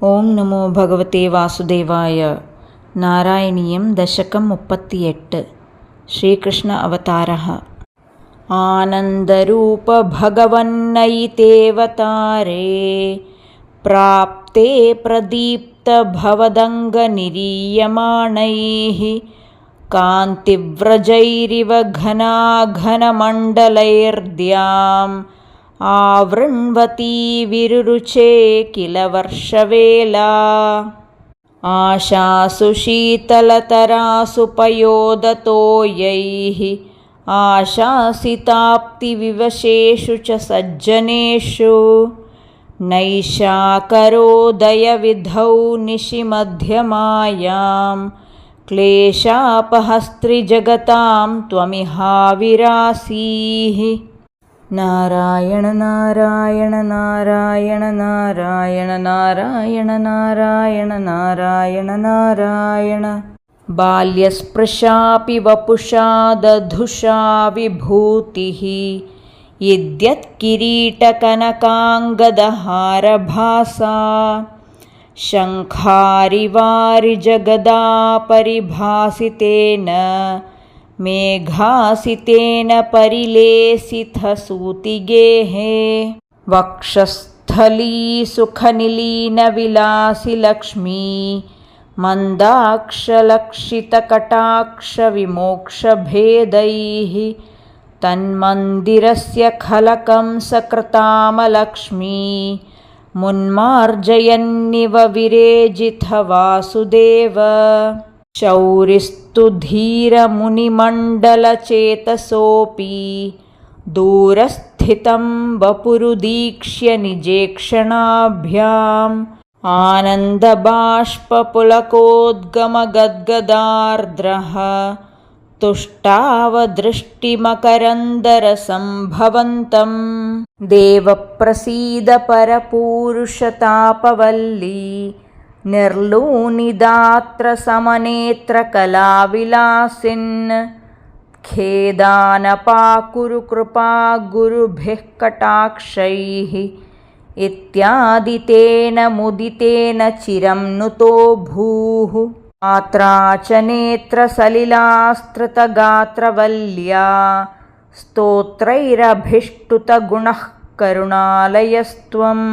ఓం నమో భగవతే వాసుదేవాయ. నారాయణీయం దశకం 38. శ్రీకృష్ణ అవతారః. ఆనందరూప భగవన్నయితేవతారే ప్రాప్తే ప్రదీప్త భవదంగ నిరీయమాణైః కాంతివ్రజైరివ ఘనాఘనమండలైర్ద్యాం आवृण्वती विरुरुचे किल वर्षवेला आशासु शीतलतरासु पयोदतोयैः आशासिताप्तिविवशेषु च सज्जनेषु नैशाकरोदयविधौ निशिमध्यमायां क्लेशापहस्त्रिजगतां त्वमिहाविरासीः. नारायण नारायण नारायण नारायण नारायण नारायण नारायण नारायण. बाल्यस्पृशापि वपुषा दधुषा विभूतिः यद्यत्किरीटकनकाङ्गदहारभासा शङ्खारिवारिजगदा परिभासितेन मेघासितेन परिलेसितसूतिगेः वक्षस्थली सुखनिलीनविलासिलक्ष्मी मन्दाक्षलक्षितकटाक्षविमोक्षभेदैः तन्मन्दिरस्य खलकं सकृतामलक्ष्मी मुन्मार्जयन्निव विरेजित वासुदेव. शौरिस्तु धीरमुनिमण्डलचेतसोऽपि दूरस्थितं वपुरुदीक्ष्य निजेक्षणाभ्याम् आनन्दबाष्पपुलकोद्गमगद्गदार्द्रः तुष्टावदृष्टिमकरन्दरसम्भवन्तम्. देवप्रसीद परपूरुषतापवल्ली निर्लूनिदात्र समनेत्रकलाविलासिन् खेदानपाकुरु कृपा गुरुभिः कटाक्षैः इत्यादि तेन मुदितेन चिरं नुतो भूः. मात्रा च नेत्रसलिलास्त्रितगात्रवल्या स्तोत्रैरभिष्टुतगुणः करुणालयस्त्वम्.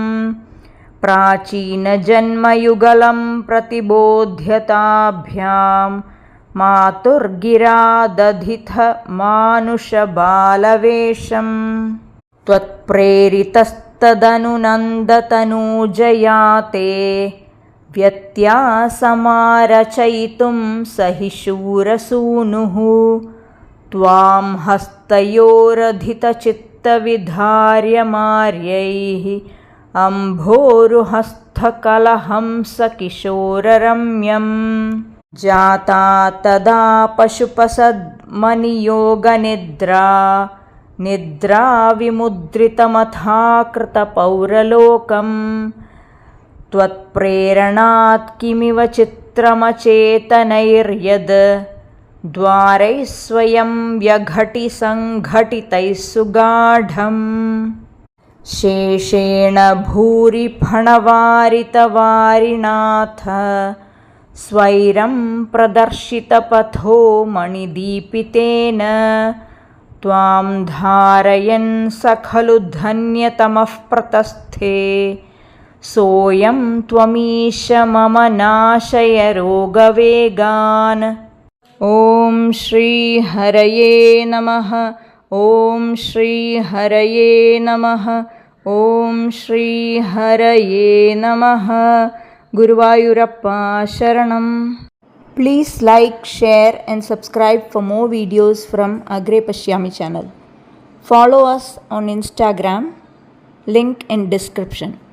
प्राचीनजन्मयुगलं प्रतिबोध्यताभ्यां मातुर्गिरा दधिथ मानुषबालवेषम्. त्वत्प्रेरितस्तदनुनन्दतनूजया ते व्यत्यासमारचयितुं सहि शूरसूनुः. त्वां हस्तयोरधितचित्तविधार्यमार्यैः अम्भोरुहस्थकलहंसकिशोररम्यम्. जाता तदा पशुपसद्मनियोगनिद्रा निद्रा विमुद्रितमथाकृतपौरलोकम्. त्वत्प्रेरणात् किमिव चित्रमचेतनैर्यद् द्वारैः स्वयं व्यघटि सङ्घटितैः सुगाढम्. शेषेण भूरि फणवारितवारिणाथ स्वैरं प्रदर्शितपथो मणिदीपितेन. त्वां धारयन् स खलु धन्यतमः प्रतस्थे सोऽयं त्वमीश मम नाशय रोगवेगान्. ॐ श्री हरये नमः. ॐ श्री हरये नमः. ॐ श्री हरये नमः. गुरुवायुरप्पा शरणं. Please like, share and subscribe for more videos from Agre Pashyami channel. Follow us on Instagram. Link in description.